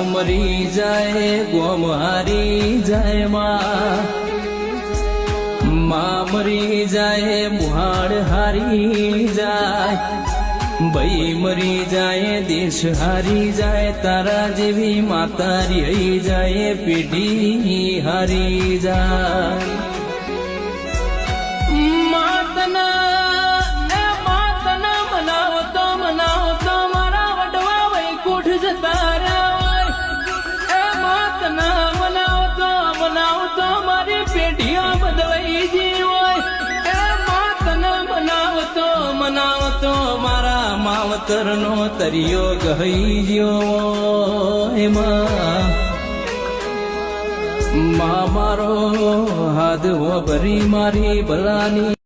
મરી જાય ગોમ હારી જાય માં મરી જાય મુહાડ હારી જાય બઈ મરી જાય દેશ હારી જાય તારા જેવી માતા રહી જાય પેઢી હારી જાય મનાવતો મારા માવતરનો તરિયો ગહી ગયો એમાં મારો હાથ ભરી મારી ભલાની